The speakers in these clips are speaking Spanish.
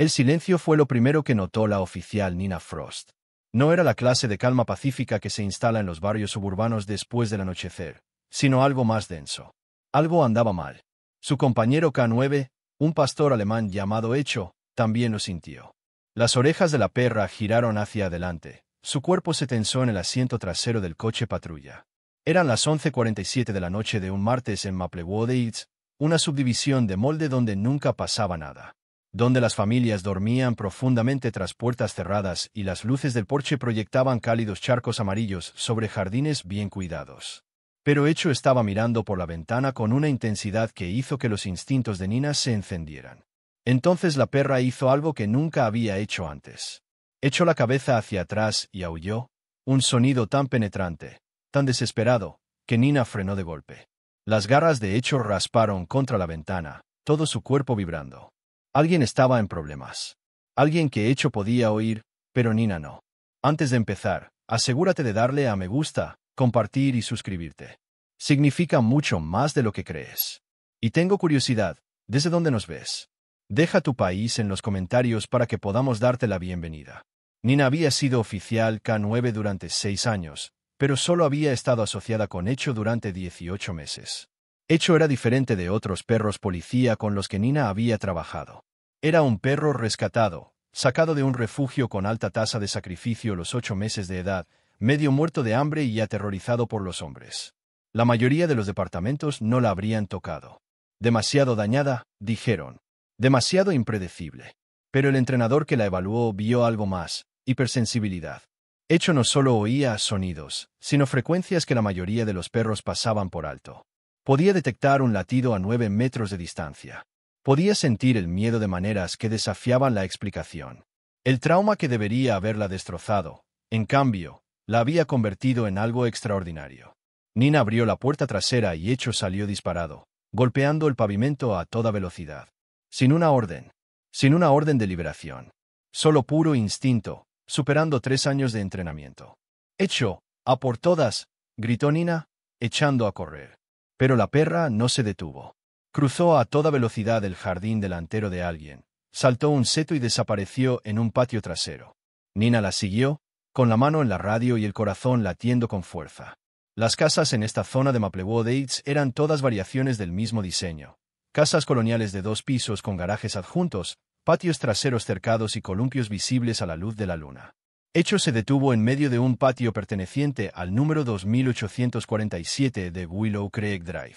El silencio fue lo primero que notó la oficial Nina Frost. No era la clase de calma pacífica que se instala en los barrios suburbanos después del anochecer, sino algo más denso. Algo andaba mal. Su compañero K9, un pastor alemán llamado Echo, también lo sintió. Las orejas de la perra giraron hacia adelante. Su cuerpo se tensó en el asiento trasero del coche patrulla. Eran las 11:47 de la noche de un martes en Maplewood Heights, una subdivisión de Molde donde nunca pasaba nada. Donde las familias dormían profundamente tras puertas cerradas y las luces del porche proyectaban cálidos charcos amarillos sobre jardines bien cuidados. Pero Echo estaba mirando por la ventana con una intensidad que hizo que los instintos de Nina se encendieran. Entonces la perra hizo algo que nunca había hecho antes. Echó la cabeza hacia atrás y aulló, un sonido tan penetrante, tan desesperado, que Nina frenó de golpe. Las garras de Echo rasparon contra la ventana, todo su cuerpo vibrando. Alguien estaba en problemas. Alguien que Echo podía oír, pero Nina no. Antes de empezar, asegúrate de darle a me gusta, compartir y suscribirte. Significa mucho más de lo que crees. Y tengo curiosidad, ¿desde dónde nos ves? Deja tu país en los comentarios para que podamos darte la bienvenida. Nina había sido oficial K9 durante 6 años, pero solo había estado asociada con Echo durante 18 meses. Echo era diferente de otros perros policía con los que Nina había trabajado. Era un perro rescatado, sacado de un refugio con alta tasa de sacrificio a los 8 meses de edad, medio muerto de hambre y aterrorizado por los hombres. La mayoría de los departamentos no la habrían tocado. Demasiado dañada, dijeron. Demasiado impredecible. Pero el entrenador que la evaluó vio algo más, hipersensibilidad. Echo no solo oía sonidos, sino frecuencias que la mayoría de los perros pasaban por alto. Podía detectar un latido a 9 metros de distancia. Podía sentir el miedo de maneras que desafiaban la explicación. El trauma que debería haberla destrozado, en cambio, la había convertido en algo extraordinario. Nina abrió la puerta trasera y Echo salió disparado, golpeando el pavimento a toda velocidad. Sin una orden. Sin una orden de liberación. Solo puro instinto, superando 3 años de entrenamiento. Echo, a por todas, gritó Nina, echando a correr. Pero la perra no se detuvo. Cruzó a toda velocidad el jardín delantero de alguien, saltó un seto y desapareció en un patio trasero. Nina la siguió, con la mano en la radio y el corazón latiendo con fuerza. Las casas en esta zona de Maplewood Heights eran todas variaciones del mismo diseño. Casas coloniales de 2 pisos con garajes adjuntos, patios traseros cercados y columpios visibles a la luz de la luna. Echo se detuvo en medio de un patio perteneciente al número 2847 de Willow Creek Drive.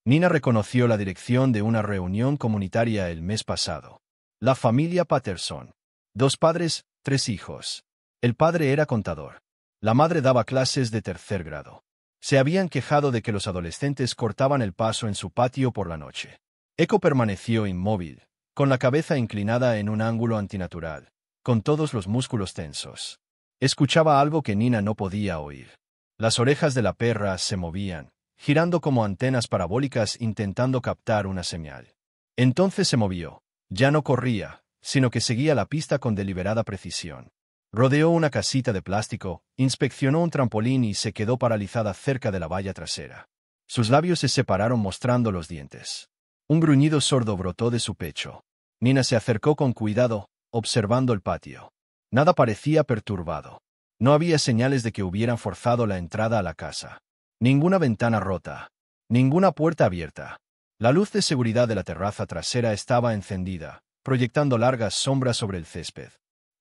Nina reconoció la dirección de una reunión comunitaria el mes pasado. La familia Patterson. 2 padres, 3 hijos. El padre era contador. La madre daba clases de 3er grado. Se habían quejado de que los adolescentes cortaban el paso en su patio por la noche. Echo permaneció inmóvil, con la cabeza inclinada en un ángulo antinatural, con todos los músculos tensos. Escuchaba algo que Nina no podía oír. Las orejas de la perra se movían, girando como antenas parabólicas intentando captar una señal. Entonces se movió. Ya no corría, sino que seguía la pista con deliberada precisión. Rodeó una casita de plástico, inspeccionó un trampolín y se quedó paralizada cerca de la valla trasera. Sus labios se separaron mostrando los dientes. Un gruñido sordo brotó de su pecho. Nina se acercó con cuidado, observando el patio. Nada parecía perturbado. No había señales de que hubieran forzado la entrada a la casa. Ninguna ventana rota. Ninguna puerta abierta. La luz de seguridad de la terraza trasera estaba encendida, proyectando largas sombras sobre el césped.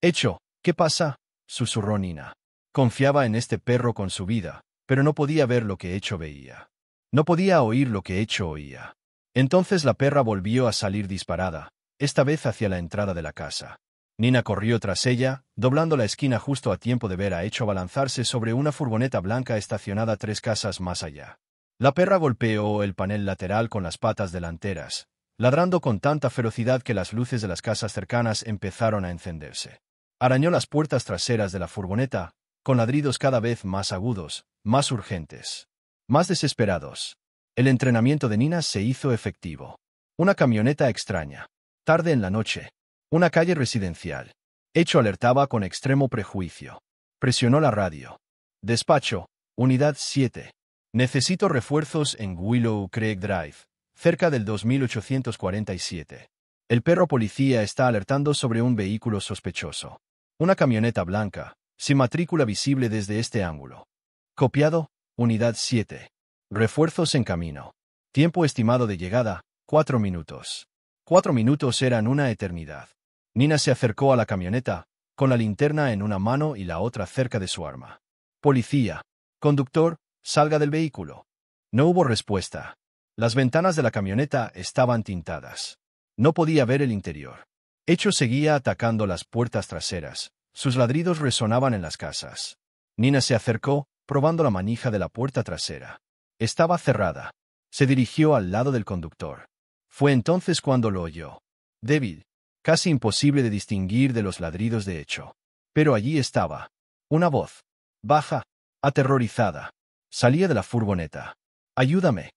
Echo, ¿qué pasa?, susurró Nina. Confiaba en este perro con su vida, pero no podía ver lo que Echo veía. No podía oír lo que Echo oía. Entonces la perra volvió a salir disparada, esta vez hacia la entrada de la casa. Nina corrió tras ella, doblando la esquina justo a tiempo de ver a Echo abalanzarse sobre una furgoneta blanca estacionada 3 casas más allá. La perra golpeó el panel lateral con las patas delanteras, ladrando con tanta ferocidad que las luces de las casas cercanas empezaron a encenderse. Arañó las puertas traseras de la furgoneta, con ladridos cada vez más agudos, más urgentes, más desesperados. El entrenamiento de Nina se hizo efectivo. Una camioneta extraña. Tarde en la noche. Una calle residencial. Echo alertaba con extremo prejuicio. Presionó la radio. Despacho, Unidad 7. Necesito refuerzos en Willow Creek Drive, cerca del 2847. El perro policía está alertando sobre un vehículo sospechoso. Una camioneta blanca, sin matrícula visible desde este ángulo. Copiado, Unidad 7. Refuerzos en camino. Tiempo estimado de llegada, 4 minutos. 4 minutos eran una eternidad. Nina se acercó a la camioneta, con la linterna en una mano y la otra cerca de su arma. Policía. Conductor, salga del vehículo. No hubo respuesta. Las ventanas de la camioneta estaban tintadas. No podía ver el interior. Echo seguía atacando las puertas traseras. Sus ladridos resonaban en las casas. Nina se acercó, probando la manija de la puerta trasera. Estaba cerrada. Se dirigió al lado del conductor. Fue entonces cuando lo oyó. Débil, casi imposible de distinguir de los ladridos de Echo. Pero allí estaba. Una voz. Baja, aterrorizada. Salía de la furgoneta. «Ayúdame».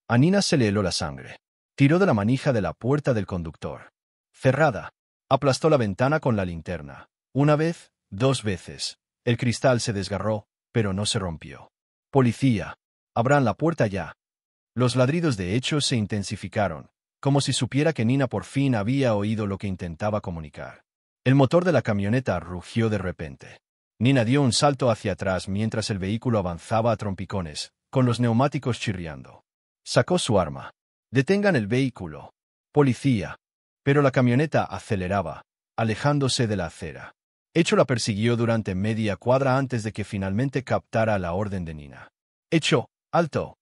A Nina se le heló la sangre. Tiró de la manija de la puerta del conductor. Cerrada. Aplastó la ventana con la linterna. Una vez, 2 veces. El cristal se desgarró, pero no se rompió. «Policía. Abran la puerta ya». Los ladridos de Echo se intensificaron, como si supiera que Nina por fin había oído lo que intentaba comunicar. El motor de la camioneta rugió de repente. Nina dio un salto hacia atrás mientras el vehículo avanzaba a trompicones, con los neumáticos chirriando. Sacó su arma. «Detengan el vehículo. Policía». Pero la camioneta aceleraba, alejándose de la acera. Echo la persiguió durante media cuadra antes de que finalmente captara la orden de Nina. «Echo, alto».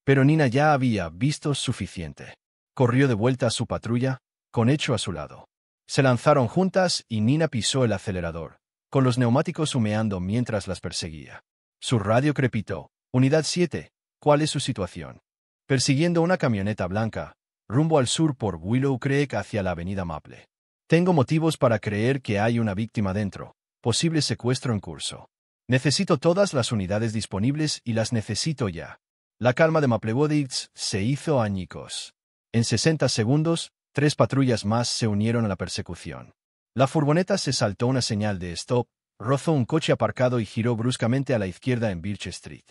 Pero Nina ya había visto suficiente. Corrió de vuelta a su patrulla, con Echo a su lado. Se lanzaron juntas y Nina pisó el acelerador, con los neumáticos humeando mientras las perseguía. Su radio crepitó. «Unidad 7, ¿cuál es su situación?» Persiguiendo una camioneta blanca, rumbo al sur por Willow Creek hacia la avenida Maple. «Tengo motivos para creer que hay una víctima dentro. Posible secuestro en curso. Necesito todas las unidades disponibles y las necesito ya». La calma de Maplewood se hizo añicos. En 60 segundos, 3 patrullas más se unieron a la persecución. La furgoneta se saltó una señal de stop, rozó un coche aparcado y giró bruscamente a la izquierda en Birch Street.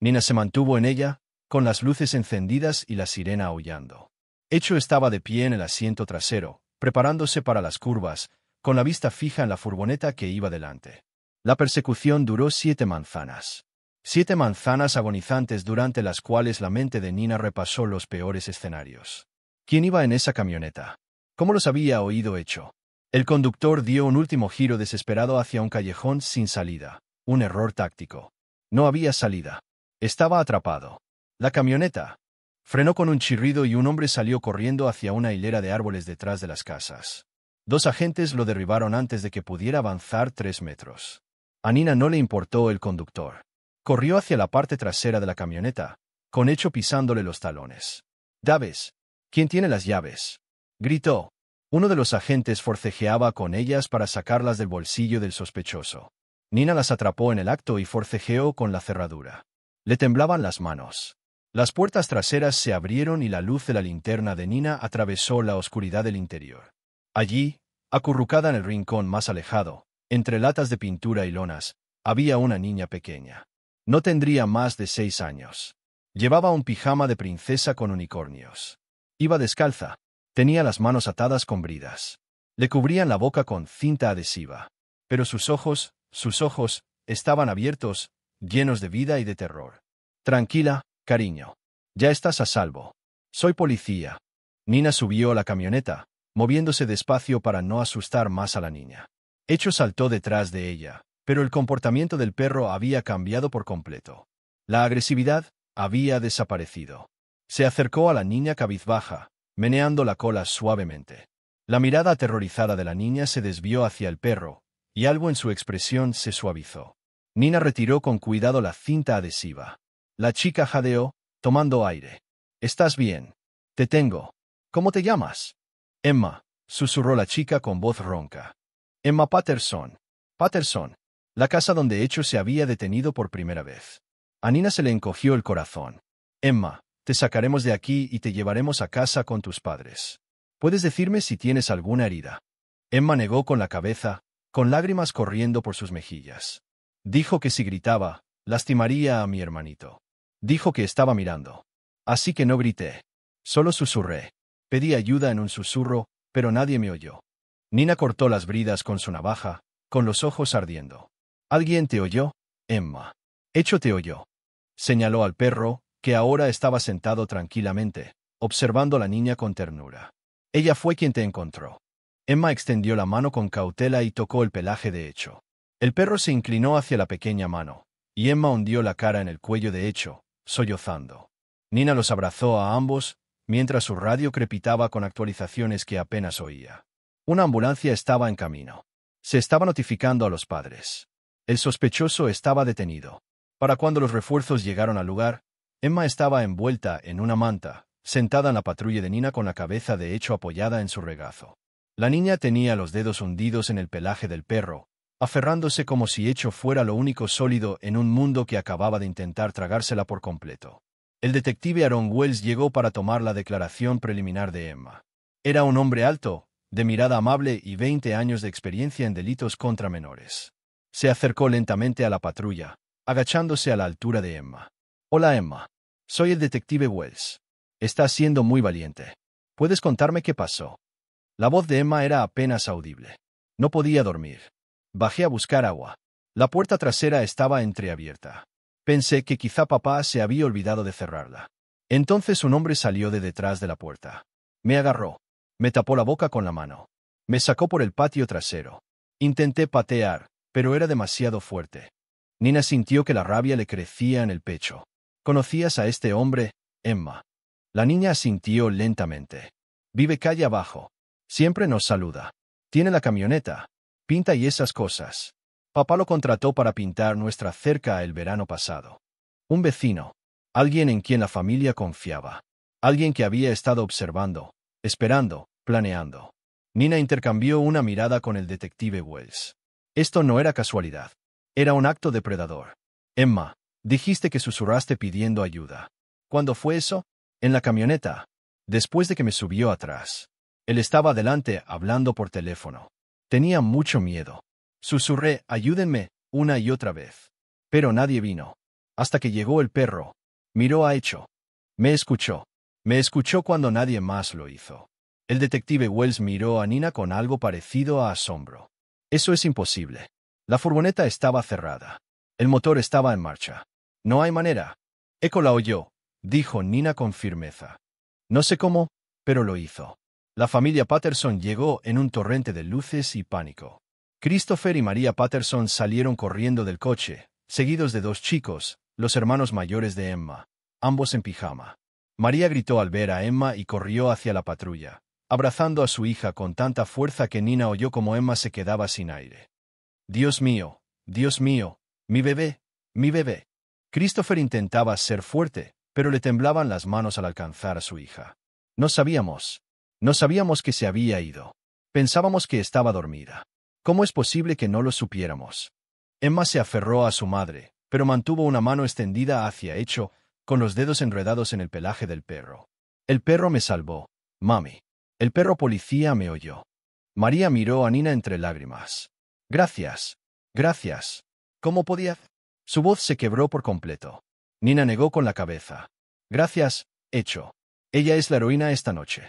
Nina se mantuvo en ella, con las luces encendidas y la sirena aullando. Echo estaba de pie en el asiento trasero, preparándose para las curvas, con la vista fija en la furgoneta que iba delante. La persecución duró 7 manzanas. 7 manzanas agonizantes durante las cuales la mente de Nina repasó los peores escenarios. ¿Quién iba en esa camioneta? ¿Cómo los había oído Echo? El conductor dio un último giro desesperado hacia un callejón sin salida. Un error táctico. No había salida. Estaba atrapado. La camioneta frenó con un chirrido y un hombre salió corriendo hacia una hilera de árboles detrás de las casas. 2 agentes lo derribaron antes de que pudiera avanzar 3 metros. A Nina no le importó el conductor. Corrió hacia la parte trasera de la camioneta, con Echo pisándole los talones. «Daves. ¿Quién tiene las llaves?», gritó. Uno de los agentes forcejeaba con ellas para sacarlas del bolsillo del sospechoso. Nina las atrapó en el acto y forcejeó con la cerradura. Le temblaban las manos. Las puertas traseras se abrieron y la luz de la linterna de Nina atravesó la oscuridad del interior. Allí, acurrucada en el rincón más alejado, entre latas de pintura y lonas, había una niña pequeña. No tendría más de 6 años. Llevaba un pijama de princesa con unicornios. Iba descalza. Tenía las manos atadas con bridas. Le cubrían la boca con cinta adhesiva. Pero sus ojos, estaban abiertos, llenos de vida y de terror. «Tranquila, cariño. Ya estás a salvo. Soy policía». Nina subió a la camioneta, moviéndose despacio para no asustar más a la niña. Echo saltó detrás de ella, pero el comportamiento del perro había cambiado por completo. La agresividad había desaparecido. Se acercó a la niña cabizbaja, meneando la cola suavemente. La mirada aterrorizada de la niña se desvió hacia el perro, y algo en su expresión se suavizó. Nina retiró con cuidado la cinta adhesiva. La chica jadeó, tomando aire. «¿Estás bien? Te tengo. ¿Cómo te llamas?» «Emma», susurró la chica con voz ronca. «Emma Patterson». «Patterson». La casa donde Echo se había detenido por primera vez. A Nina se le encogió el corazón. «Emma, te sacaremos de aquí y te llevaremos a casa con tus padres. ¿Puedes decirme si tienes alguna herida?» Emma negó con la cabeza, con lágrimas corriendo por sus mejillas. Dijo que si gritaba, lastimaría a mi hermanito. Dijo que estaba mirando. Así que no grité. Solo susurré. Pedí ayuda en un susurro, pero nadie me oyó. Nina cortó las bridas con su navaja, con los ojos ardiendo. ¿Alguien te oyó, Emma? Hecho te oyó. Señaló al perro, que ahora estaba sentado tranquilamente, observando a la niña con ternura. Ella fue quien te encontró. Emma extendió la mano con cautela y tocó el pelaje de Hecho. El perro se inclinó hacia la pequeña mano, y Emma hundió la cara en el cuello de Hecho, sollozando. Nina los abrazó a ambos, mientras su radio crepitaba con actualizaciones que apenas oía. Una ambulancia estaba en camino. Se estaba notificando a los padres. El sospechoso estaba detenido. Para cuando los refuerzos llegaron al lugar, Emma estaba envuelta en una manta, sentada en la patrulla de Nina con la cabeza de Hecho apoyada en su regazo. La niña tenía los dedos hundidos en el pelaje del perro, aferrándose como si Hecho fuera lo único sólido en un mundo que acababa de intentar tragársela por completo. El detective Aaron Wells llegó para tomar la declaración preliminar de Emma. Era un hombre alto, de mirada amable y 20 años de experiencia en delitos contra menores. Se acercó lentamente a la patrulla, agachándose a la altura de Emma. «Hola, Emma. Soy el detective Wells. Estás siendo muy valiente. ¿Puedes contarme qué pasó?» La voz de Emma era apenas audible. No podía dormir. Bajé a buscar agua. La puerta trasera estaba entreabierta. Pensé que quizá papá se había olvidado de cerrarla. Entonces un hombre salió de detrás de la puerta. Me agarró. Me tapó la boca con la mano. Me sacó por el patio trasero. Intenté patear, pero era demasiado fuerte. Nina sintió que la rabia le crecía en el pecho. ¿Conocías a este hombre, Emma? La niña asintió lentamente. Vive calle abajo. Siempre nos saluda. Tiene la camioneta. Pinta y esas cosas. Papá lo contrató para pintar nuestra cerca el verano pasado. Un vecino. Alguien en quien la familia confiaba. Alguien que había estado observando, esperando, planeando. Nina intercambió una mirada con el detective Wells. Esto no era casualidad. Era un acto depredador. Emma, dijiste que susurraste pidiendo ayuda. ¿Cuándo fue eso? En la camioneta. Después de que me subió atrás. Él estaba delante hablando por teléfono. Tenía mucho miedo. Susurré, ayúdenme, una y otra vez. Pero nadie vino. Hasta que llegó el perro. Miró a Hecho. Me escuchó. Me escuchó cuando nadie más lo hizo. El detective Wells miró a Nina con algo parecido a asombro. Eso es imposible. La furgoneta estaba cerrada. El motor estaba en marcha. No hay manera. Echo la oyó, dijo Nina con firmeza. No sé cómo, pero lo hizo. La familia Patterson llegó en un torrente de luces y pánico. Christopher y María Patterson salieron corriendo del coche, seguidos de dos chicos, los hermanos mayores de Emma, ambos en pijama. María gritó al ver a Emma y corrió hacia la patrulla, abrazando a su hija con tanta fuerza que Nina oyó como Emma se quedaba sin aire. Dios mío, mi bebé, mi bebé. Christopher intentaba ser fuerte, pero le temblaban las manos al alcanzar a su hija. No sabíamos que se había ido. Pensábamos que estaba dormida. ¿Cómo es posible que no lo supiéramos? Emma se aferró a su madre, pero mantuvo una mano extendida hacia Hecho, con los dedos enredados en el pelaje del perro. El perro me salvó, mami. El perro policía me oyó. María miró a Nina entre lágrimas. Gracias. Gracias. ¿Cómo podía? Su voz se quebró por completo. Nina negó con la cabeza. Gracias, Hecho. Ella es la heroína esta noche.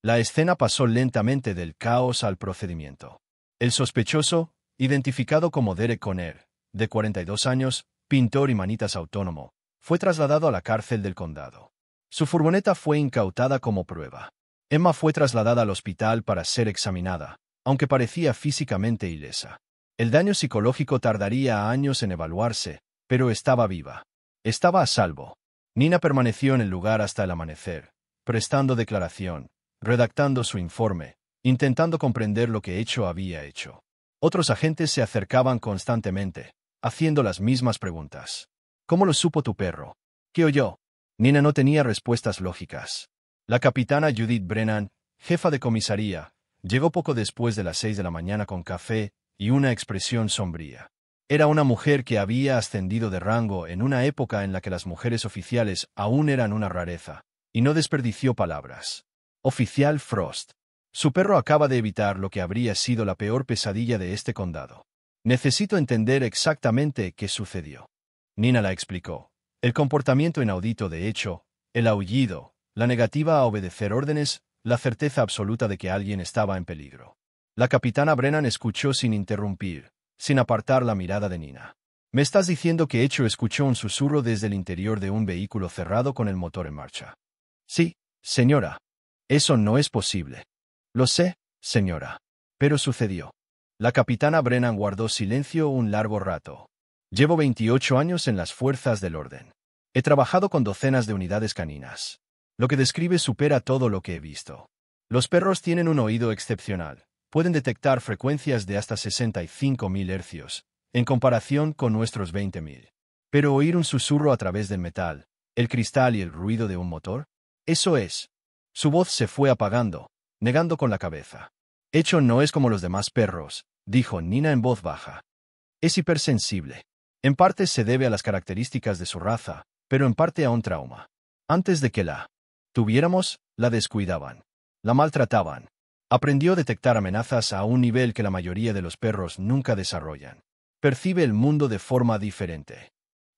La escena pasó lentamente del caos al procedimiento. El sospechoso, identificado como Derek Conner, de 42 años, pintor y manitas autónomo, fue trasladado a la cárcel del condado. Su furgoneta fue incautada como prueba. Emma fue trasladada al hospital para ser examinada, aunque parecía físicamente ilesa. El daño psicológico tardaría años en evaluarse, pero estaba viva. Estaba a salvo. Nina permaneció en el lugar hasta el amanecer, prestando declaración, redactando su informe, intentando comprender lo que Hecho había hecho. Otros agentes se acercaban constantemente, haciendo las mismas preguntas. ¿Cómo lo supo tu perro? ¿Qué oyó? Nina no tenía respuestas lógicas. La capitana Judith Brennan, jefa de comisaría, llegó poco después de las 6 de la mañana con café y una expresión sombría. Era una mujer que había ascendido de rango en una época en la que las mujeres oficiales aún eran una rareza, y no desperdició palabras. Oficial Frost. Su perro acaba de evitar lo que habría sido la peor pesadilla de este condado. Necesito entender exactamente qué sucedió. Nina la explicó. El comportamiento inaudito de Hecho, el aullido, la negativa a obedecer órdenes, la certeza absoluta de que alguien estaba en peligro. La capitana Brennan escuchó sin interrumpir, sin apartar la mirada de Nina. ¿Me estás diciendo que Echo escuchó un susurro desde el interior de un vehículo cerrado con el motor en marcha? Sí, señora. Eso no es posible. Lo sé, señora. Pero sucedió. La capitana Brennan guardó silencio un largo rato. Llevo 28 años en las fuerzas del orden. He trabajado con docenas de unidades caninas. Lo que describe supera todo lo que he visto. Los perros tienen un oído excepcional. Pueden detectar frecuencias de hasta 65.000 hercios, en comparación con nuestros 20.000. Pero oír un susurro a través del metal, el cristal y el ruido de un motor, eso es. Su voz se fue apagando, negando con la cabeza. Echo no es como los demás perros, dijo Nina en voz baja. Es hipersensible. En parte se debe a las características de su raza, pero en parte a un trauma. Antes de que la tuviéramos, la descuidaban. La maltrataban. Aprendió a detectar amenazas a un nivel que la mayoría de los perros nunca desarrollan. Percibe el mundo de forma diferente.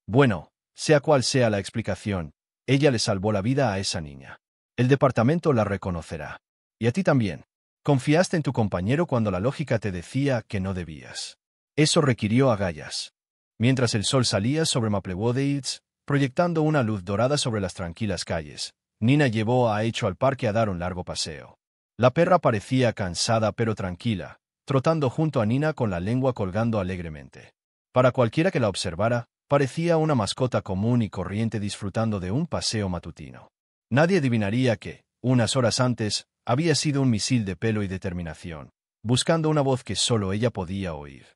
Bueno, sea cual sea la explicación, ella le salvó la vida a esa niña. El departamento la reconocerá. Y a ti también. Confiaste en tu compañero cuando la lógica te decía que no debías. Eso requirió agallas. Mientras el sol salía sobre Maplewood Heights, proyectando una luz dorada sobre las tranquilas calles, Nina llevó a Echo al parque a dar un largo paseo. La perra parecía cansada pero tranquila, trotando junto a Nina con la lengua colgando alegremente. Para cualquiera que la observara, parecía una mascota común y corriente disfrutando de un paseo matutino. Nadie adivinaría que, unas horas antes, había sido un misil de pelo y determinación, buscando una voz que solo ella podía oír.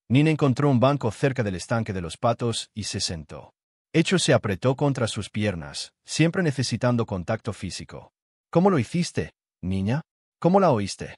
Nina encontró un banco cerca del estanque de los patos y se sentó. Echo se apretó contra sus piernas, siempre necesitando contacto físico. ¿Cómo lo hiciste, niña? ¿Cómo la oíste?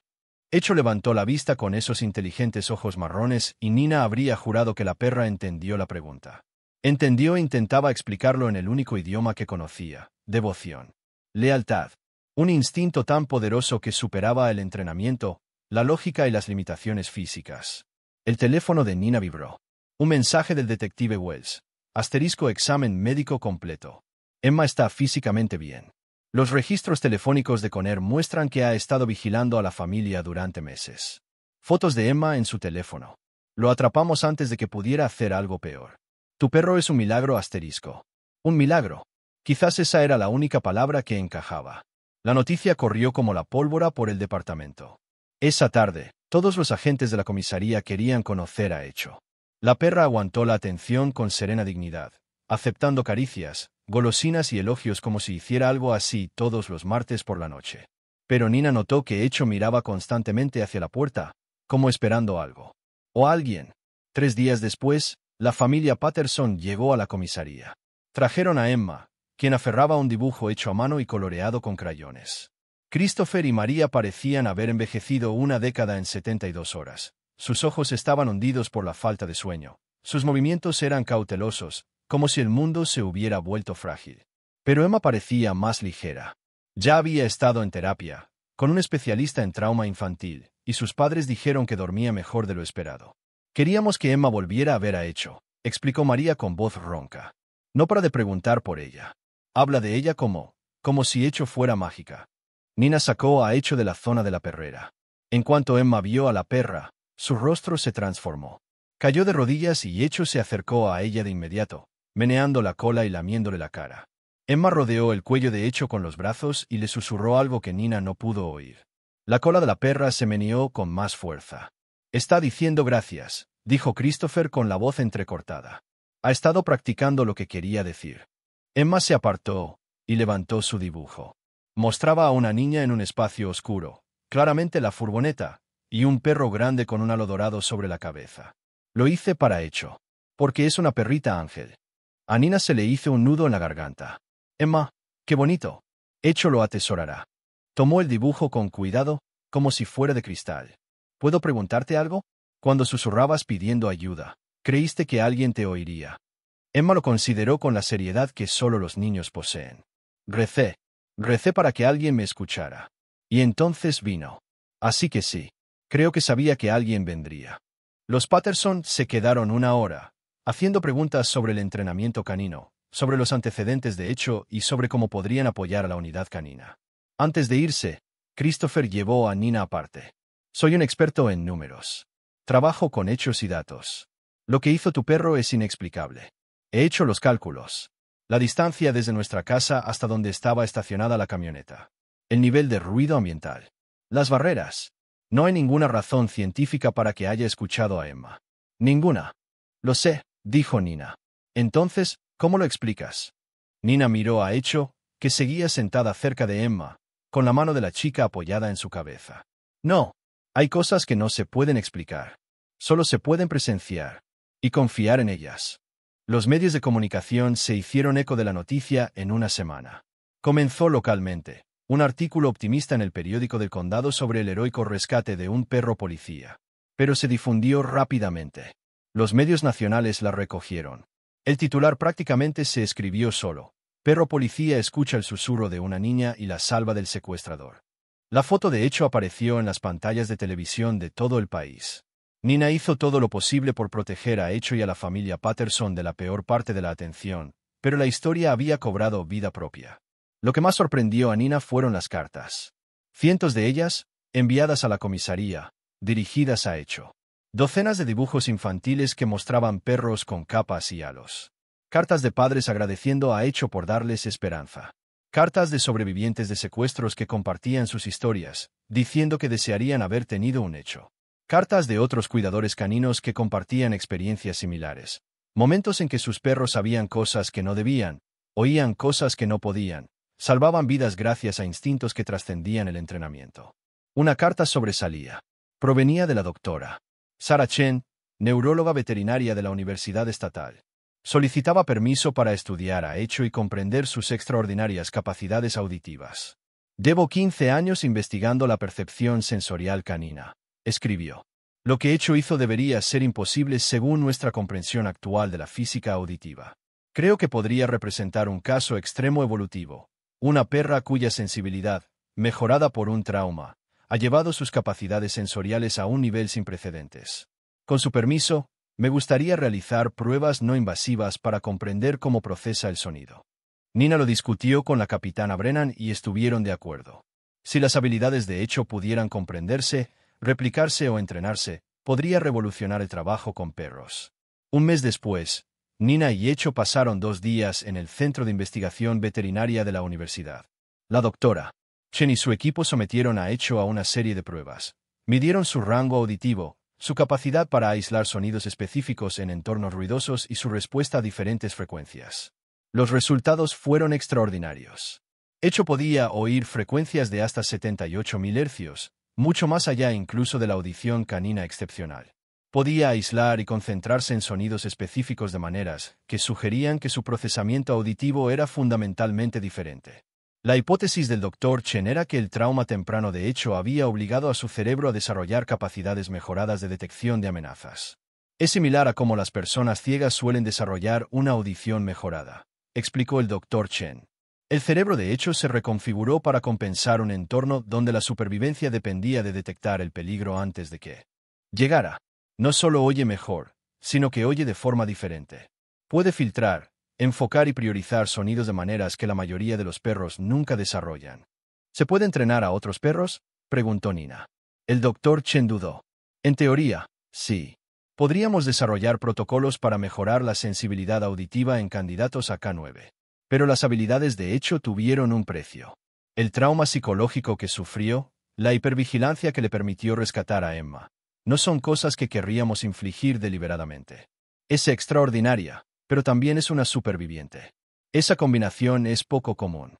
Echo levantó la vista con esos inteligentes ojos marrones y Nina habría jurado que la perra entendió la pregunta. Entendió e intentaba explicarlo en el único idioma que conocía: devoción. Lealtad. Un instinto tan poderoso que superaba el entrenamiento, la lógica y las limitaciones físicas. El teléfono de Nina vibró. Un mensaje del detective Wells. *examen médico completo. Emma está físicamente bien. Los registros telefónicos de Conner muestran que ha estado vigilando a la familia durante meses. Fotos de Emma en su teléfono. Lo atrapamos antes de que pudiera hacer algo peor. Tu perro es un milagro *. Un milagro. Quizás esa era la única palabra que encajaba. La noticia corrió como la pólvora por el departamento. Esa tarde, todos los agentes de la comisaría querían conocer a Echo. La perra aguantó la atención con serena dignidad, aceptando caricias, golosinas y elogios como si hiciera algo así todos los martes por la noche. Pero Nina notó que Echo miraba constantemente hacia la puerta, como esperando algo. O alguien. 3 días después, la familia Patterson llegó a la comisaría. Trajeron a Emma, quien aferraba un dibujo hecho a mano y coloreado con crayones. Christopher y María parecían haber envejecido una década en 72 horas. Sus ojos estaban hundidos por la falta de sueño. Sus movimientos eran cautelosos, como si el mundo se hubiera vuelto frágil. Pero Emma parecía más ligera. Ya había estado en terapia, con un especialista en trauma infantil, y sus padres dijeron que dormía mejor de lo esperado. Queríamos que Emma volviera a ver a Echo, explicó María con voz ronca. No para de preguntar por ella. Habla de ella como si Echo fuera mágica. Nina sacó a Echo de la zona de la perrera. En cuanto Emma vio a la perra, su rostro se transformó. Cayó de rodillas y Echo se acercó a ella de inmediato, meneando la cola y lamiéndole la cara. Emma rodeó el cuello de Echo con los brazos y le susurró algo que Nina no pudo oír. La cola de la perra se meneó con más fuerza. Está diciendo gracias, dijo Christopher con la voz entrecortada. Ha estado practicando lo que quería decir. Emma se apartó y levantó su dibujo. Mostraba a una niña en un espacio oscuro, claramente la furgoneta, y un perro grande con un halo dorado sobre la cabeza. Lo hice para Echo. Porque es una perrita ángel. A Nina se le hizo un nudo en la garganta. Emma, qué bonito. Echo lo atesorará. Tomó el dibujo con cuidado, como si fuera de cristal. ¿Puedo preguntarte algo? Cuando susurrabas pidiendo ayuda, ¿creíste que alguien te oiría? Emma lo consideró con la seriedad que solo los niños poseen. Recé para que alguien me escuchara. Y entonces vino. Así que sí. Creo que sabía que alguien vendría. Los Patterson se quedaron una hora, haciendo preguntas sobre el entrenamiento canino, sobre los antecedentes de Echo y sobre cómo podrían apoyar a la unidad canina. Antes de irse, Christopher llevó a Nina aparte. Soy un experto en números. Trabajo con hechos y datos. Lo que hizo tu perro es inexplicable. He hecho los cálculos. La distancia desde nuestra casa hasta donde estaba estacionada la camioneta. El nivel de ruido ambiental. Las barreras. No hay ninguna razón científica para que haya escuchado a Emma. Ninguna. Lo sé, dijo Nina. Entonces, ¿cómo lo explicas? Nina miró a Echo, que seguía sentada cerca de Emma, con la mano de la chica apoyada en su cabeza. No. Hay cosas que no se pueden explicar. Solo se pueden presenciar. Y confiar en ellas. Los medios de comunicación se hicieron eco de la noticia en una semana. Comenzó localmente. Un artículo optimista en el periódico del condado sobre el heroico rescate de un perro policía. Pero se difundió rápidamente. Los medios nacionales la recogieron. El titular prácticamente se escribió solo. Perro policía escucha el susurro de una niña y la salva del secuestrador. La foto de hecho apareció en las pantallas de televisión de todo el país. Nina hizo todo lo posible por proteger a Echo y a la familia Patterson de la peor parte de la atención, pero la historia había cobrado vida propia. Lo que más sorprendió a Nina fueron las cartas. Cientos de ellas, enviadas a la comisaría, dirigidas a Echo. Docenas de dibujos infantiles que mostraban perros con capas y halos. Cartas de padres agradeciendo a Echo por darles esperanza. Cartas de sobrevivientes de secuestros que compartían sus historias, diciendo que desearían haber tenido un Echo. Cartas de otros cuidadores caninos que compartían experiencias similares. Momentos en que sus perros sabían cosas que no debían, oían cosas que no podían, salvaban vidas gracias a instintos que trascendían el entrenamiento. Una carta sobresalía. Provenía de la doctora Sarah Chen, neuróloga veterinaria de la Universidad Estatal. Solicitaba permiso para estudiar a Echo y comprender sus extraordinarias capacidades auditivas. Llevo 15 años investigando la percepción sensorial canina, escribió. Lo que Echo hizo debería ser imposible según nuestra comprensión actual de la física auditiva. Creo que podría representar un caso extremo evolutivo. Una perra cuya sensibilidad, mejorada por un trauma, ha llevado sus capacidades sensoriales a un nivel sin precedentes. Con su permiso, me gustaría realizar pruebas no invasivas para comprender cómo procesa el sonido. Nina lo discutió con la capitana Brennan y estuvieron de acuerdo. Si las habilidades de Echo pudieran comprenderse, replicarse o entrenarse, podría revolucionar el trabajo con perros. Un mes después, Nina y Echo pasaron 2 días en el Centro de Investigación Veterinaria de la universidad. La doctora Chen y su equipo sometieron a Echo a una serie de pruebas. Midieron su rango auditivo, su capacidad para aislar sonidos específicos en entornos ruidosos y su respuesta a diferentes frecuencias. Los resultados fueron extraordinarios. Echo podía oír frecuencias de hasta 78.000 hercios, mucho más allá incluso de la audición canina excepcional. Podía aislar y concentrarse en sonidos específicos de maneras que sugerían que su procesamiento auditivo era fundamentalmente diferente. La hipótesis del Dr. Chen era que el trauma temprano de Echo había obligado a su cerebro a desarrollar capacidades mejoradas de detección de amenazas. Es similar a cómo las personas ciegas suelen desarrollar una audición mejorada, explicó el Dr. Chen. El cerebro de Echo se reconfiguró para compensar un entorno donde la supervivencia dependía de detectar el peligro antes de que llegara. No solo oye mejor, sino que oye de forma diferente. Puede filtrar, enfocar y priorizar sonidos de maneras que la mayoría de los perros nunca desarrollan. ¿Se puede entrenar a otros perros?, preguntó Nina. El Dr. Chen dudó. En teoría, sí. Podríamos desarrollar protocolos para mejorar la sensibilidad auditiva en candidatos a K9. Pero las habilidades de Echo tuvieron un precio. El trauma psicológico que sufrió, la hipervigilancia que le permitió rescatar a Emma, no son cosas que querríamos infligir deliberadamente. Es extraordinaria, pero también es una superviviente. Esa combinación es poco común.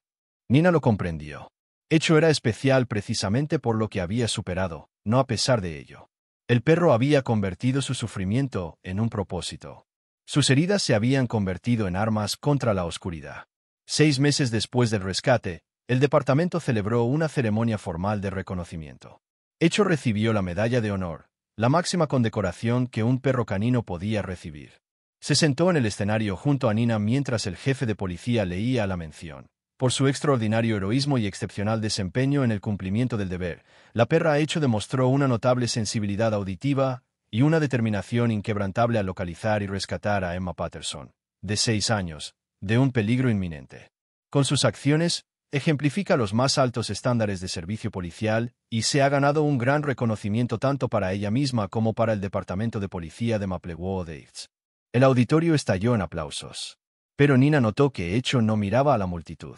Nina lo comprendió. Echo era especial precisamente por lo que había superado, no a pesar de ello. El perro había convertido su sufrimiento en un propósito. Sus heridas se habían convertido en armas contra la oscuridad. 6 meses después del rescate, el departamento celebró una ceremonia formal de reconocimiento. Echo recibió la Medalla de Honor, la máxima condecoración que un perro canino podía recibir. Se sentó en el escenario junto a Nina mientras el jefe de policía leía la mención. Por su extraordinario heroísmo y excepcional desempeño en el cumplimiento del deber, la perra Echo demostró una notable sensibilidad auditiva y una determinación inquebrantable al localizar y rescatar a Emma Patterson, de 6 años, de un peligro inminente. Con sus acciones, ejemplifica los más altos estándares de servicio policial y se ha ganado un gran reconocimiento tanto para ella misma como para el Departamento de Policía de Maplewood Heights. El auditorio estalló en aplausos. Pero Nina notó que Echo no miraba a la multitud.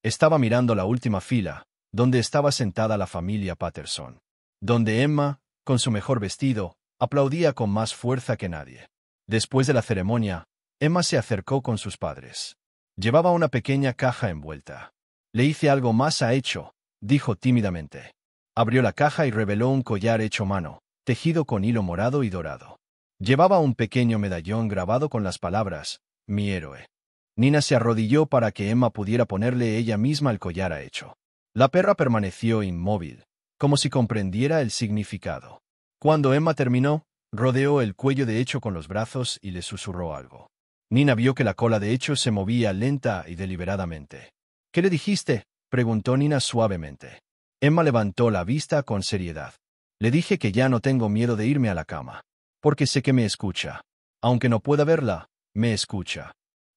Estaba mirando la última fila, donde estaba sentada la familia Patterson. Donde Emma, con su mejor vestido, aplaudía con más fuerza que nadie. Después de la ceremonia, Emma se acercó con sus padres. Llevaba una pequeña caja envuelta. «Le hice algo más a Echo», dijo tímidamente. Abrió la caja y reveló un collar hecho mano, tejido con hilo morado y dorado. Llevaba un pequeño medallón grabado con las palabras, «Mi héroe». Nina se arrodilló para que Emma pudiera ponerle ella misma el collar a Echo. La perra permaneció inmóvil, como si comprendiera el significado. Cuando Emma terminó, rodeó el cuello de Echo con los brazos y le susurró algo. Nina vio que la cola de Echo se movía lenta y deliberadamente. «¿Qué le dijiste?», preguntó Nina suavemente. Emma levantó la vista con seriedad. «Le dije que ya no tengo miedo de irme a la cama. Porque sé que me escucha. Aunque no pueda verla, me escucha».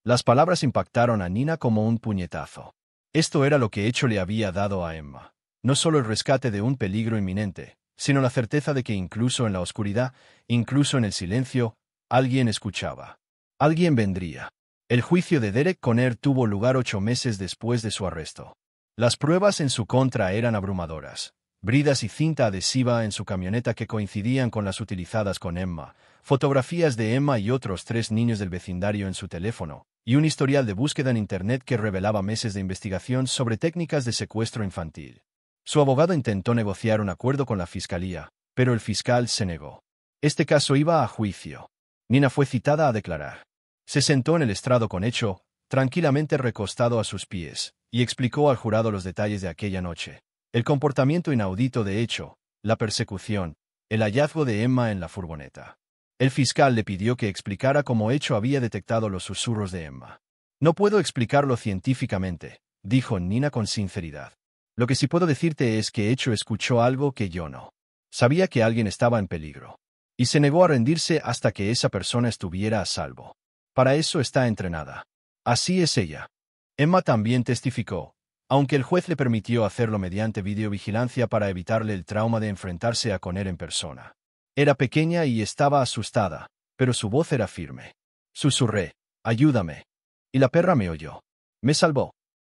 Las palabras impactaron a Nina como un puñetazo. Esto era lo que Echo le había dado a Emma. No solo el rescate de un peligro inminente, sino la certeza de que incluso en la oscuridad, incluso en el silencio, alguien escuchaba. Alguien vendría. El juicio de Derek Conner tuvo lugar 8 meses después de su arresto. Las pruebas en su contra eran abrumadoras. Bridas y cinta adhesiva en su camioneta que coincidían con las utilizadas con Emma, fotografías de Emma y otros 3 niños del vecindario en su teléfono, y un historial de búsqueda en Internet que revelaba meses de investigación sobre técnicas de secuestro infantil. Su abogado intentó negociar un acuerdo con la fiscalía, pero el fiscal se negó. Este caso iba a juicio. Nina fue citada a declarar. Se sentó en el estrado con Echo, tranquilamente recostado a sus pies, y explicó al jurado los detalles de aquella noche. El comportamiento inaudito de Echo, la persecución, el hallazgo de Emma en la furgoneta. El fiscal le pidió que explicara cómo Echo había detectado los susurros de Emma. «No puedo explicarlo científicamente», dijo Nina con sinceridad. «Lo que sí puedo decirte es que Echo escuchó algo que yo no. Sabía que alguien estaba en peligro. Y se negó a rendirse hasta que esa persona estuviera a salvo. Para eso está entrenada. Así es ella». Emma también testificó, aunque el juez le permitió hacerlo mediante videovigilancia para evitarle el trauma de enfrentarse a Conner en persona. Era pequeña y estaba asustada, pero su voz era firme. Susurré, «Ayúdame». Y la perra me oyó. Me salvó.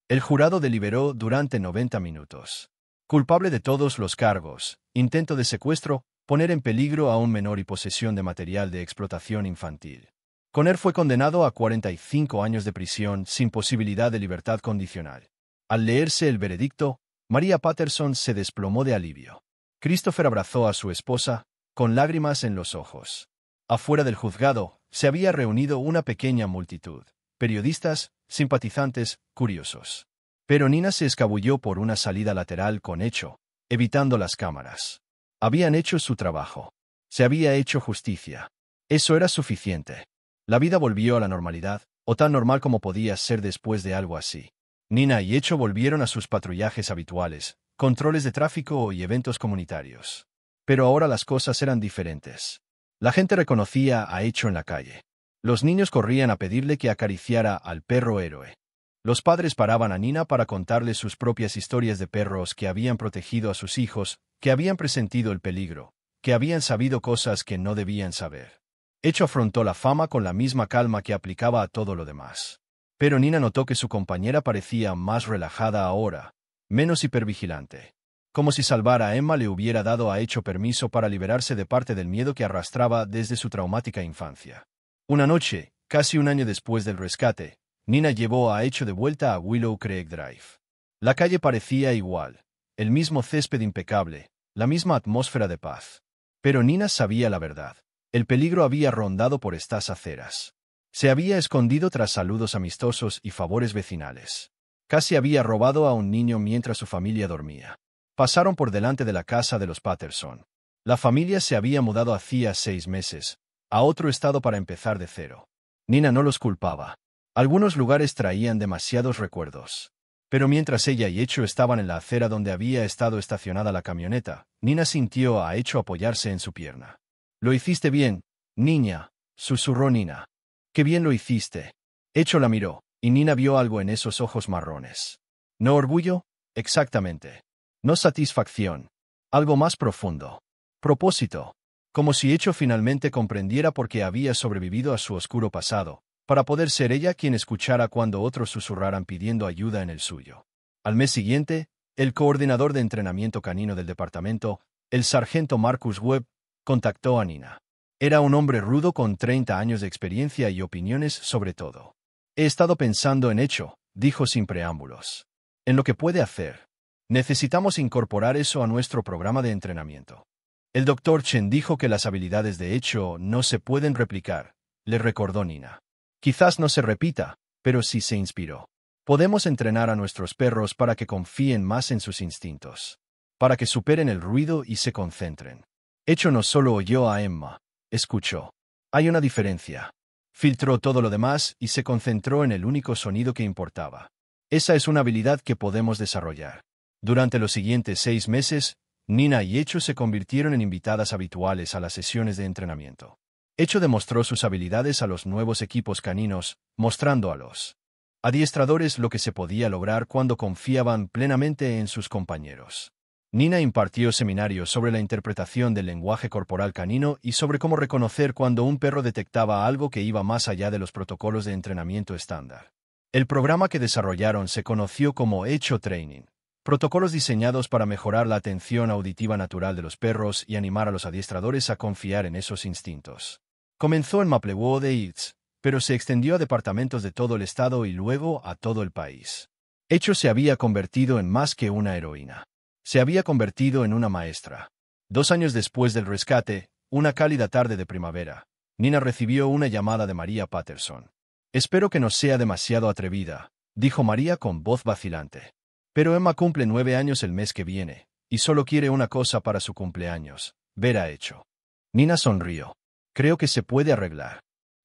El jurado deliberó durante 90 minutos. Culpable de todos los cargos, intento de secuestro, poner en peligro a un menor y posesión de material de explotación infantil. Conner fue condenado a 45 años de prisión sin posibilidad de libertad condicional. Al leerse el veredicto, María Patterson se desplomó de alivio. Christopher abrazó a su esposa, con lágrimas en los ojos. Afuera del juzgado, se había reunido una pequeña multitud. Periodistas, simpatizantes, curiosos. Pero Nina se escabulló por una salida lateral con Echo, evitando las cámaras. Habían hecho su trabajo. Se había hecho justicia. Eso era suficiente. La vida volvió a la normalidad, o tan normal como podía ser después de algo así. Nina y Echo volvieron a sus patrullajes habituales, controles de tráfico y eventos comunitarios. Pero ahora las cosas eran diferentes. La gente reconocía a Echo en la calle. Los niños corrían a pedirle que acariciara al perro héroe. Los padres paraban a Nina para contarle sus propias historias de perros que habían protegido a sus hijos, que habían presentido el peligro, que habían sabido cosas que no debían saber. Echo afrontó la fama con la misma calma que aplicaba a todo lo demás. Pero Nina notó que su compañera parecía más relajada ahora, menos hipervigilante. Como si salvar a Emma le hubiera dado a Echo permiso para liberarse de parte del miedo que arrastraba desde su traumática infancia. Una noche, casi un año después del rescate, Nina llevó a Echo de vuelta a Willow Creek Drive. La calle parecía igual, el mismo césped impecable, la misma atmósfera de paz. Pero Nina sabía la verdad. El peligro había rondado por estas aceras. Se había escondido tras saludos amistosos y favores vecinales. Casi había robado a un niño mientras su familia dormía. Pasaron por delante de la casa de los Patterson. La familia se había mudado hacía 6 meses, a otro estado para empezar de cero. Nina no los culpaba. Algunos lugares traían demasiados recuerdos. Pero mientras ella y Echo estaban en la acera donde había estado estacionada la camioneta, Nina sintió a Echo apoyarse en su pierna. «Lo hiciste bien, niña», susurró Nina. «Qué bien lo hiciste». Echo la miró, y Nina vio algo en esos ojos marrones. ¿No orgullo? Exactamente. No satisfacción. Algo más profundo. Propósito. Como si Echo finalmente comprendiera por qué había sobrevivido a su oscuro pasado, para poder ser ella quien escuchara cuando otros susurraran pidiendo ayuda en el suyo. Al mes siguiente, el coordinador de entrenamiento canino del departamento, el sargento Marcus Webb, contactó a Nina. Era un hombre rudo con 30 años de experiencia y opiniones sobre todo. He estado pensando en Echo, dijo sin preámbulos. En lo que puede hacer. Necesitamos incorporar eso a nuestro programa de entrenamiento. El Dr. Chen dijo que las habilidades de Echo no se pueden replicar, le recordó Nina. Quizás no se repita, pero sí se inspiró. Podemos entrenar a nuestros perros para que confíen más en sus instintos. Para que superen el ruido y se concentren. Echo no solo oyó a Emma, escuchó. Hay una diferencia. Filtró todo lo demás y se concentró en el único sonido que importaba. Esa es una habilidad que podemos desarrollar. Durante los siguientes 6 meses, Nina y Echo se convirtieron en invitadas habituales a las sesiones de entrenamiento. Echo demostró sus habilidades a los nuevos equipos caninos, mostrando a los adiestradores lo que se podía lograr cuando confiaban plenamente en sus compañeros. Nina impartió seminarios sobre la interpretación del lenguaje corporal canino y sobre cómo reconocer cuando un perro detectaba algo que iba más allá de los protocolos de entrenamiento estándar. El programa que desarrollaron se conoció como Echo Training. Protocolos diseñados para mejorar la atención auditiva natural de los perros y animar a los adiestradores a confiar en esos instintos. Comenzó en Maplewood Heights, pero se extendió a departamentos de todo el estado y luego a todo el país. Echo se había convertido en más que una heroína. Se había convertido en una maestra. 2 años después del rescate, una cálida tarde de primavera, Nina recibió una llamada de María Patterson. «Espero que no sea demasiado atrevida», dijo María con voz vacilante. «Pero Emma cumple 9 años el mes que viene, y solo quiere una cosa para su cumpleaños, ver a Echo». Nina sonrió. «Creo que se puede arreglar».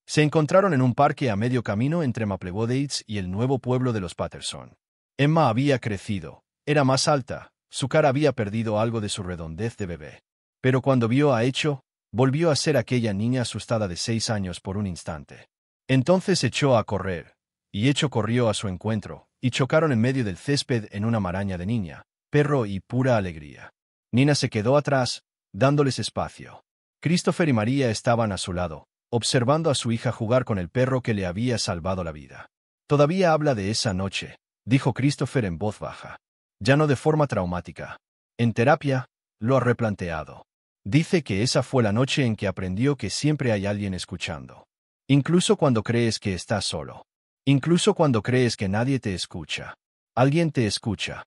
Se encontraron en un parque a medio camino entre Maplewood Heights y el nuevo pueblo de los Patterson. Emma había crecido, era más alta, su cara había perdido algo de su redondez de bebé. Pero cuando vio a Echo, volvió a ser aquella niña asustada de 6 años por un instante. Entonces echó a correr, y Echo corrió a su encuentro, y chocaron en medio del césped en una maraña de niña, perro y pura alegría. Nina se quedó atrás, dándoles espacio. Christopher y María estaban a su lado, observando a su hija jugar con el perro que le había salvado la vida. «Todavía habla de esa noche», dijo Christopher en voz baja. «Ya no de forma traumática. En terapia, lo ha replanteado. Dice que esa fue la noche en que aprendió que siempre hay alguien escuchando. Incluso cuando crees que estás solo. Incluso cuando crees que nadie te escucha. Alguien te escucha».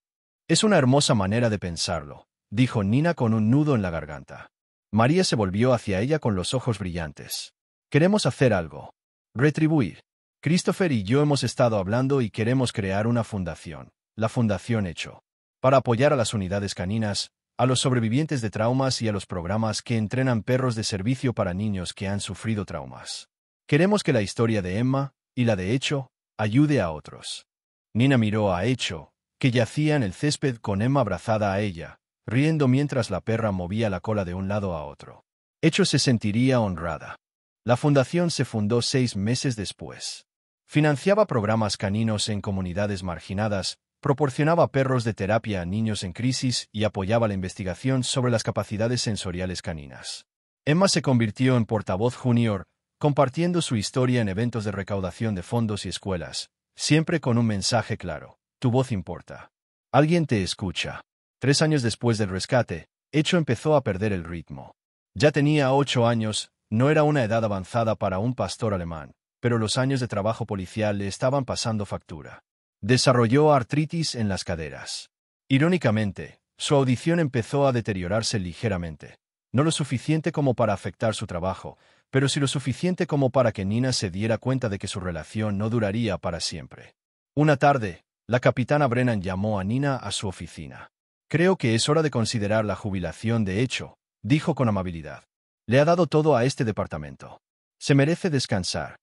«Es una hermosa manera de pensarlo», dijo Nina con un nudo en la garganta. María se volvió hacia ella con los ojos brillantes. «Queremos hacer algo. Retribuir. Christopher y yo hemos estado hablando y queremos crear una fundación, la Fundación Echo, para apoyar a las unidades caninas, a los sobrevivientes de traumas y a los programas que entrenan perros de servicio para niños que han sufrido traumas. Queremos que la historia de Emma, y la de Echo, ayude a otros». Nina miró a Echo, que yacía en el césped con Emma abrazada a ella, riendo mientras la perra movía la cola de un lado a otro. Echo se sentiría honrada. La fundación se fundó 6 meses después. Financiaba programas caninos en comunidades marginadas, proporcionaba perros de terapia a niños en crisis y apoyaba la investigación sobre las capacidades sensoriales caninas. Emma se convirtió en portavoz junior, compartiendo su historia en eventos de recaudación de fondos y escuelas, siempre con un mensaje claro: tu voz importa. Alguien te escucha. 3 años después del rescate, Echo empezó a perder el ritmo. Ya tenía 8 años, no era una edad avanzada para un pastor alemán, pero los años de trabajo policial le estaban pasando factura. Desarrolló artritis en las caderas. Irónicamente, su audición empezó a deteriorarse ligeramente. No lo suficiente como para afectar su trabajo, pero sí lo suficiente como para que Nina se diera cuenta de que su relación no duraría para siempre. Una tarde, la capitana Brennan llamó a Nina a su oficina. «Creo que es hora de considerar la jubilación de Echo», dijo con amabilidad. «Le ha dado todo a este departamento. Se merece descansar».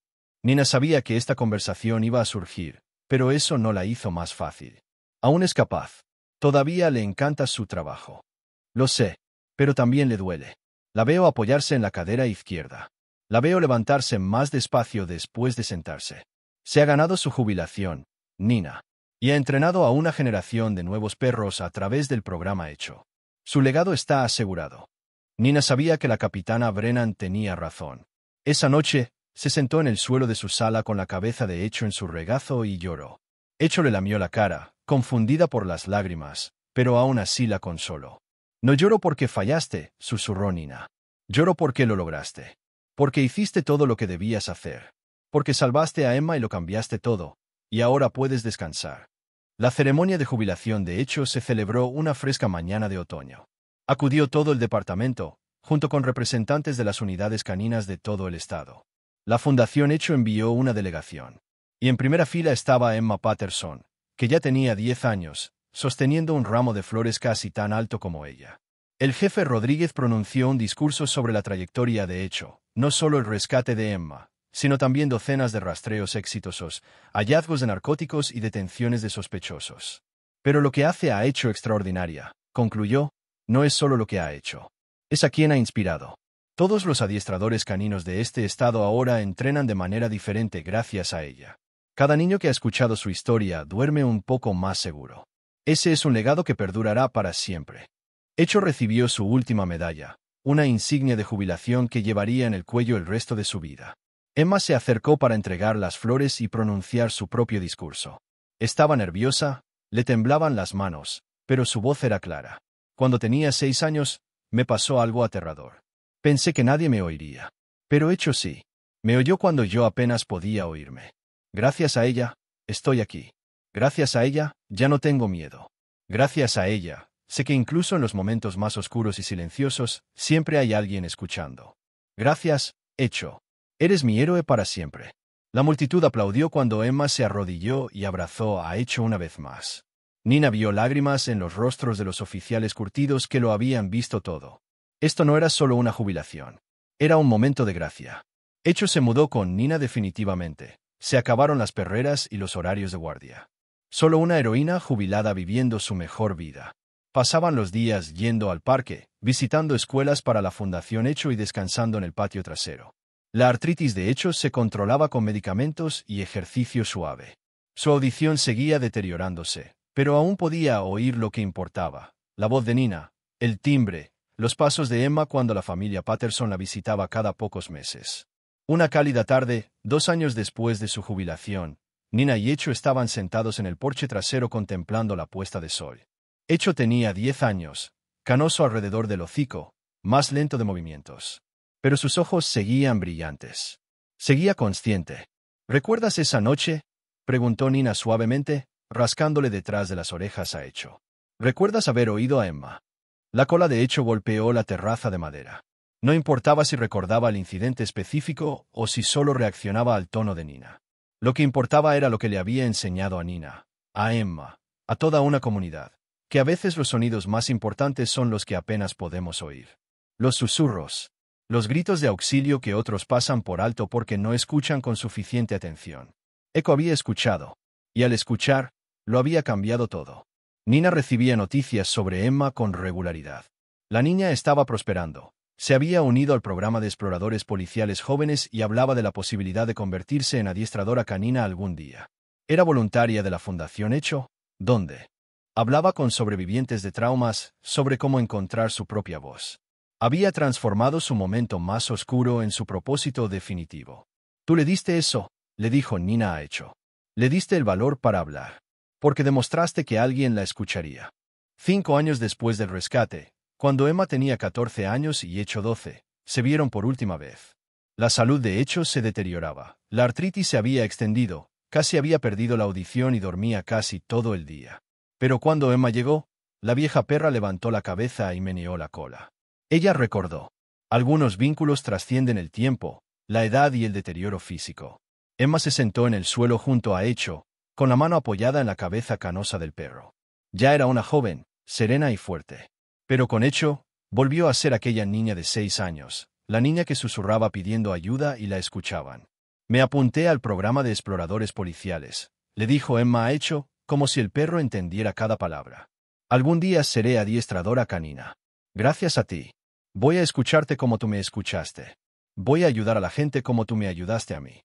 Nina sabía que esta conversación iba a surgir, pero eso no la hizo más fácil. Aún es capaz. Todavía le encanta su trabajo. Lo sé, pero también le duele. La veo apoyarse en la cadera izquierda. La veo levantarse más despacio después de sentarse. Se ha ganado su jubilación, Nina. y ha entrenado a una generación de nuevos perros a través del programa Hecho. Su legado está asegurado. Nina sabía que la capitana Brennan tenía razón. Esa noche, se sentó en el suelo de su sala con la cabeza de Hecho en su regazo y lloró. Hecho le lamió la cara, confundida por las lágrimas, pero aún así la consoló. No lloro porque fallaste, susurró Nina. Lloro porque lo lograste. Porque hiciste todo lo que debías hacer. Porque salvaste a Emma y lo cambiaste todo, y ahora puedes descansar. La ceremonia de jubilación de Hecho se celebró una fresca mañana de otoño. Acudió todo el departamento, junto con representantes de las unidades caninas de todo el estado. La Fundación Hecho envió una delegación. Y en primera fila estaba Emma Patterson, que ya tenía 10 años, sosteniendo un ramo de flores casi tan alto como ella. El jefe Rodríguez pronunció un discurso sobre la trayectoria de Hecho, no solo el rescate de Emma, sino también docenas de rastreos exitosos, hallazgos de narcóticos y detenciones de sospechosos. Pero lo que hace a Hecho extraordinaria, concluyó, no es solo lo que ha hecho. Es a quien ha inspirado. Todos los adiestradores caninos de este estado ahora entrenan de manera diferente gracias a ella. Cada niño que ha escuchado su historia duerme un poco más seguro. Ese es un legado que perdurará para siempre. Hecho recibió su última medalla, una insignia de jubilación que llevaría en el cuello el resto de su vida. Emma se acercó para entregar las flores y pronunciar su propio discurso. Estaba nerviosa, le temblaban las manos, pero su voz era clara. Cuando tenía 6 años, me pasó algo aterrador. Pensé que nadie me oiría. Pero Hecho sí. Me oyó cuando yo apenas podía oírme. Gracias a ella, estoy aquí. Gracias a ella, ya no tengo miedo. Gracias a ella, sé que incluso en los momentos más oscuros y silenciosos, siempre hay alguien escuchando. Gracias, Hecho. Eres mi héroe para siempre. La multitud aplaudió cuando Emma se arrodilló y abrazó a Hecho una vez más. Nina vio lágrimas en los rostros de los oficiales curtidos que lo habían visto todo. Esto no era solo una jubilación. Era un momento de gracia. Hecho se mudó con Nina definitivamente. Se acabaron las perreras y los horarios de guardia. Solo una heroína jubilada viviendo su mejor vida. Pasaban los días yendo al parque, visitando escuelas para la Fundación Hecho y descansando en el patio trasero. La artritis de Hecho se controlaba con medicamentos y ejercicio suave. Su audición seguía deteriorándose, pero aún podía oír lo que importaba. La voz de Nina, el timbre, los pasos de Emma cuando la familia Patterson la visitaba cada pocos meses. Una cálida tarde, 2 años después de su jubilación, Nina y Hecho estaban sentados en el porche trasero contemplando la puesta de sol. Hecho tenía 10 años, canoso alrededor del hocico, más lento de movimientos. Pero sus ojos seguían brillantes. Seguía consciente. ¿Recuerdas esa noche?, preguntó Nina suavemente, rascándole detrás de las orejas a Hecho. ¿Recuerdas haber oído a Emma? La cola de Hecho golpeó la terraza de madera. No importaba si recordaba el incidente específico o si solo reaccionaba al tono de Nina. Lo que importaba era lo que le había enseñado a Nina, a Emma, a toda una comunidad, que a veces los sonidos más importantes son los que apenas podemos oír. Los susurros. Los gritos de auxilio que otros pasan por alto porque no escuchan con suficiente atención. Echo había escuchado. Y al escuchar, lo había cambiado todo. Nina recibía noticias sobre Emma con regularidad. La niña estaba prosperando. Se había unido al programa de exploradores policiales jóvenes y hablaba de la posibilidad de convertirse en adiestradora canina algún día. Era voluntaria de la Fundación Hecho, donde hablaba con sobrevivientes de traumas sobre cómo encontrar su propia voz. Había transformado su momento más oscuro en su propósito definitivo. Tú le diste eso, le dijo Nina a Hecho. Le diste el valor para hablar. Porque demostraste que alguien la escucharía. 5 años después del rescate, cuando Emma tenía 14 años y Hecho 12, se vieron por última vez. La salud de Hecho se deterioraba. La artritis se había extendido, casi había perdido la audición y dormía casi todo el día. Pero cuando Emma llegó, la vieja perra levantó la cabeza y meneó la cola. Ella recordó. Algunos vínculos trascienden el tiempo, la edad y el deterioro físico. Emma se sentó en el suelo junto a Hecho, con la mano apoyada en la cabeza canosa del perro. Ya era una joven, serena y fuerte. Pero con Hecho, volvió a ser aquella niña de 6 años, la niña que susurraba pidiendo ayuda y la escuchaban. Me apunté al programa de exploradores policiales, le dijo Emma a Hecho, como si el perro entendiera cada palabra. Algún día seré adiestradora canina. Gracias a ti. Voy a escucharte como tú me escuchaste. Voy a ayudar a la gente como tú me ayudaste a mí.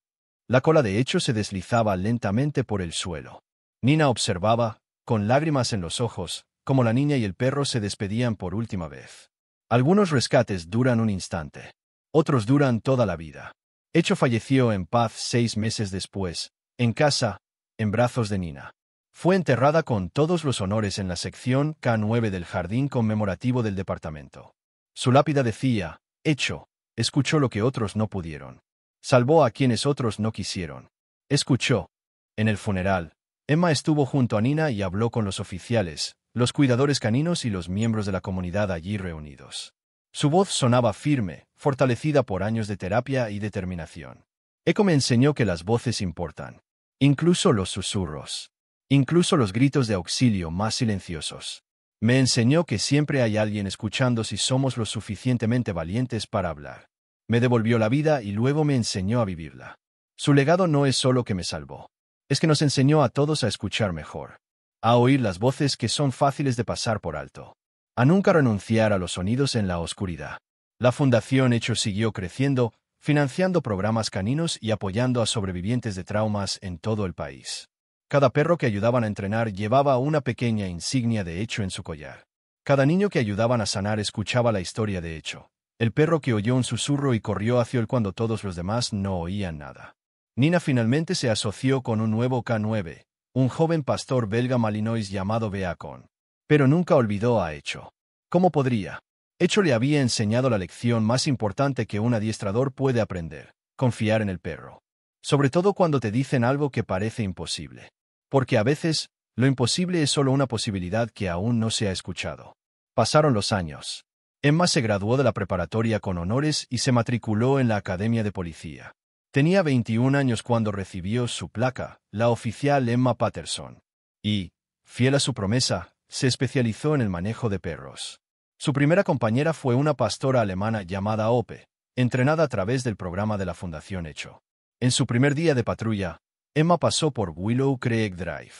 La cola de Hecho se deslizaba lentamente por el suelo. Nina observaba, con lágrimas en los ojos, cómo la niña y el perro se despedían por última vez. Algunos rescates duran un instante. Otros duran toda la vida. Echo falleció en paz 6 meses después, en casa, en brazos de Nina. Fue enterrada con todos los honores en la sección K9 del jardín conmemorativo del departamento. Su lápida decía, Echo, escuchó lo que otros no pudieron. Salvó a quienes otros no quisieron. Escuchó. En el funeral, Emma estuvo junto a Nina y habló con los oficiales, los cuidadores caninos y los miembros de la comunidad allí reunidos. Su voz sonaba firme, fortalecida por años de terapia y determinación. Echo me enseñó que las voces importan. Incluso los susurros. Incluso los gritos de auxilio más silenciosos. Me enseñó que siempre hay alguien escuchando si somos lo suficientemente valientes para hablar. Me devolvió la vida y luego me enseñó a vivirla. Su legado no es solo que me salvó. Es que nos enseñó a todos a escuchar mejor. A oír las voces que son fáciles de pasar por alto. A nunca renunciar a los sonidos en la oscuridad. La Fundación Echo siguió creciendo, financiando programas caninos y apoyando a sobrevivientes de traumas en todo el país. Cada perro que ayudaban a entrenar llevaba una pequeña insignia de Echo en su collar. Cada niño que ayudaban a sanar escuchaba la historia de Echo. El perro que oyó un susurro y corrió hacia él cuando todos los demás no oían nada. Nina finalmente se asoció con un nuevo K9, un joven pastor belga malinois llamado Beacon. Pero nunca olvidó a Echo. ¿Cómo podría? Echo le había enseñado la lección más importante que un adiestrador puede aprender: confiar en el perro. Sobre todo cuando te dicen algo que parece imposible. Porque a veces, lo imposible es solo una posibilidad que aún no se ha escuchado. Pasaron los años. Emma se graduó de la preparatoria con honores y se matriculó en la Academia de Policía. Tenía 21 años cuando recibió su placa, la oficial Emma Patterson. Y, fiel a su promesa, se especializó en el manejo de perros. Su primera compañera fue una pastora alemana llamada Ope, entrenada a través del programa de la Fundación Echo. En su primer día de patrulla, Emma pasó por Willow Creek Drive.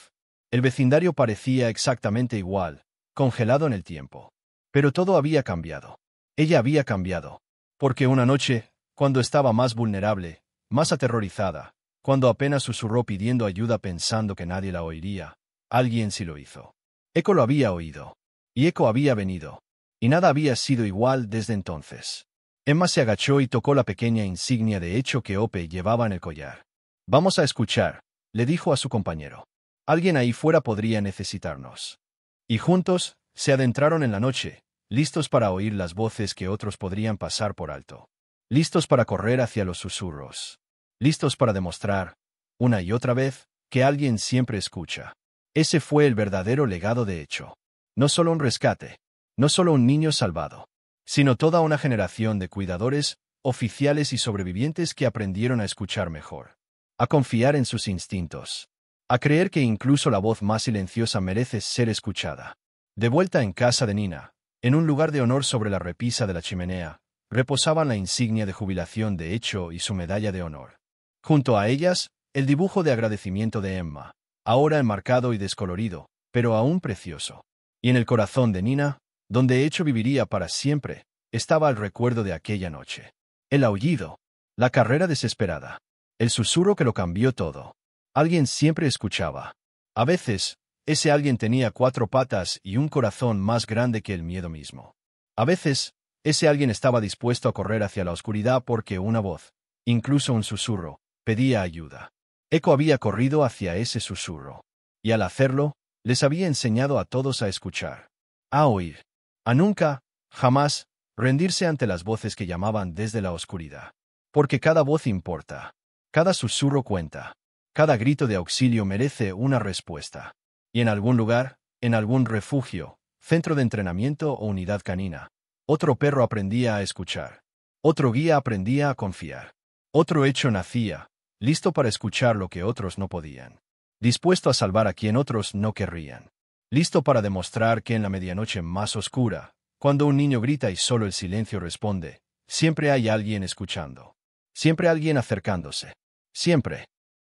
El vecindario parecía exactamente igual, congelado en el tiempo. Pero todo había cambiado. Ella había cambiado. Porque una noche, cuando estaba más vulnerable, más aterrorizada, cuando apenas susurró pidiendo ayuda pensando que nadie la oiría, alguien sí lo hizo. Echo lo había oído. Y Echo había venido. Y nada había sido igual desde entonces. Emma se agachó y tocó la pequeña insignia de Echo que Ope llevaba en el collar. Vamos a escuchar, le dijo a su compañero. Alguien ahí fuera podría necesitarnos. Y juntos, se adentraron en la noche, listos para oír las voces que otros podrían pasar por alto. Listos para correr hacia los susurros. Listos para demostrar, una y otra vez, que alguien siempre escucha. Ese fue el verdadero legado de Echo. No solo un rescate, no solo un niño salvado, sino toda una generación de cuidadores, oficiales y sobrevivientes que aprendieron a escuchar mejor. A confiar en sus instintos. A creer que incluso la voz más silenciosa merece ser escuchada. De vuelta en casa de Nina, en un lugar de honor sobre la repisa de la chimenea, reposaban la insignia de jubilación de Echo y su medalla de honor. Junto a ellas, el dibujo de agradecimiento de Emma, ahora enmarcado y descolorido, pero aún precioso. Y en el corazón de Nina, donde Echo viviría para siempre, estaba el recuerdo de aquella noche. El aullido, la carrera desesperada, el susurro que lo cambió todo. Alguien siempre escuchaba. A veces, ese alguien tenía 4 patas y un corazón más grande que el miedo mismo. A veces, ese alguien estaba dispuesto a correr hacia la oscuridad porque una voz, incluso un susurro, pedía ayuda. Echo había corrido hacia ese susurro. Y al hacerlo, les había enseñado a todos a escuchar. A oír. A nunca, jamás, rendirse ante las voces que llamaban desde la oscuridad. Porque cada voz importa. Cada susurro cuenta. Cada grito de auxilio merece una respuesta. Y en algún lugar, en algún refugio, centro de entrenamiento o unidad canina, otro perro aprendía a escuchar. Otro guía aprendía a confiar. Otro Echo nacía, listo para escuchar lo que otros no podían. Dispuesto a salvar a quien otros no querrían. Listo para demostrar que en la medianoche más oscura, cuando un niño grita y solo el silencio responde, siempre hay alguien escuchando. Siempre alguien acercándose. Siempre.